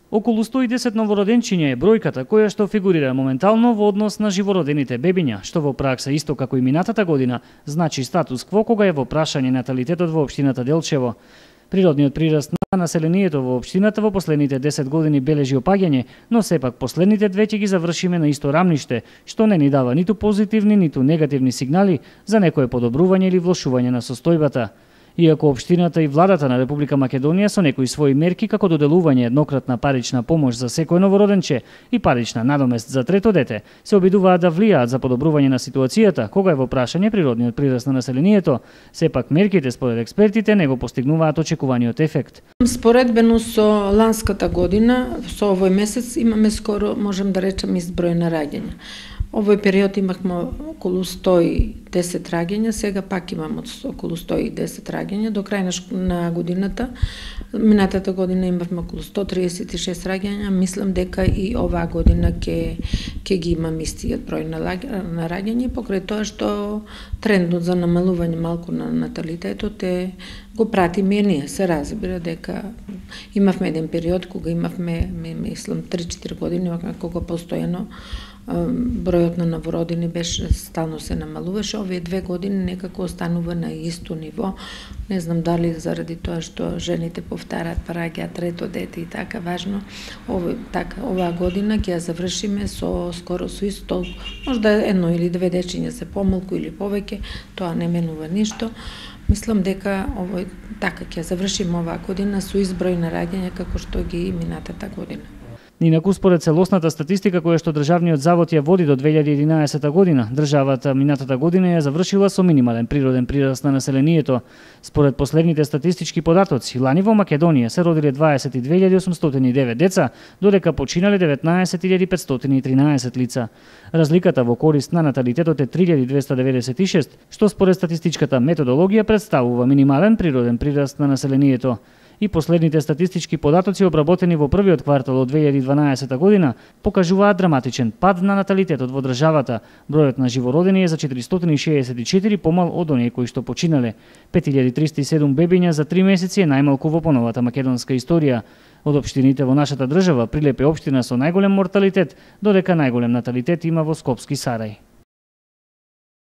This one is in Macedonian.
Околу 110 новороденчиња е бројката која што фигурира моментално во однос на живородените бебиња, што во пракса исто како и минатата година значи статус кво кога е во прашање наталитетот во општината Делчево. Природниот прираст на населението во општината во последните 10 години бележи опаѓање, но сепак последните две ќе ги завршиме на исто рамниште, што не ни дава ниту позитивни, ниту негативни сигнали за некое подобрување или влошување на состојбата. Иако општината и владата на Република Македонија со некои своји мерки како доделување еднократна парична помош за секој новороденче и парична надомест за трето дете, се обидуваат да влијаат за подобрување на ситуацијата кога е во прашање природниот прираст на населението, сепак мерките според експертите не го постигнуваат очекуваниот ефект. Споредбено со ланската година, со овој месец имаме скоро, можем да речем, изброј на раѓања. Овој период имавме околу 110 раѓања, сега пак имаме околу 110 раѓања. До крај на годината, минатата година имавме околу 136 раѓања, мислам дека и оваа година ќе ги имам истиот број на раѓања, покрај тоа што трендот за намалување малку на наталитетот го пратиме ние. Се разбира дека имавме еден период кога имавме, мислам, 3-4 години, кога постојано бројот на новородени беше стално се намалуваше. Овие 2 години некако останува на исто ниво. Не знам дали заради тоа што жените повтараат, па раѓаат трето дете и така важно. Оваа година ќе ја завршиме скоро со исто, можда 1 или 2 дечиња се помалку или повеќе, тоа не менува ништо. Мислам дека така ќе завршиме оваа година со изброј на раѓања како што ги минатата година. Инаку според целосната статистика која што Државниот завод ја води до 2011 година, државата минатата година ја завршила со минимален природен прираст на населението. Според последните статистички податоци, лани во Македонија се родиле 22.809 деца, додека починале 19.513 лица. Разликата во корист на наталитетот е 3.296, што според статистичката методологија представува минимален природен прираст на населението. И последните статистички податоци обработени во првиот квартал од 2012 година покажуваат драматичен пад на наталитетот во државата. Бројот на живородени е за 464 помал од оние кои што починале. 5307 бебиња за 3 месеци е најмалку во поновата македонска историја. Од општините во нашата држава Прилеп е општина со најголем морталитет, додека најголем наталитет има во Скопски Сарај.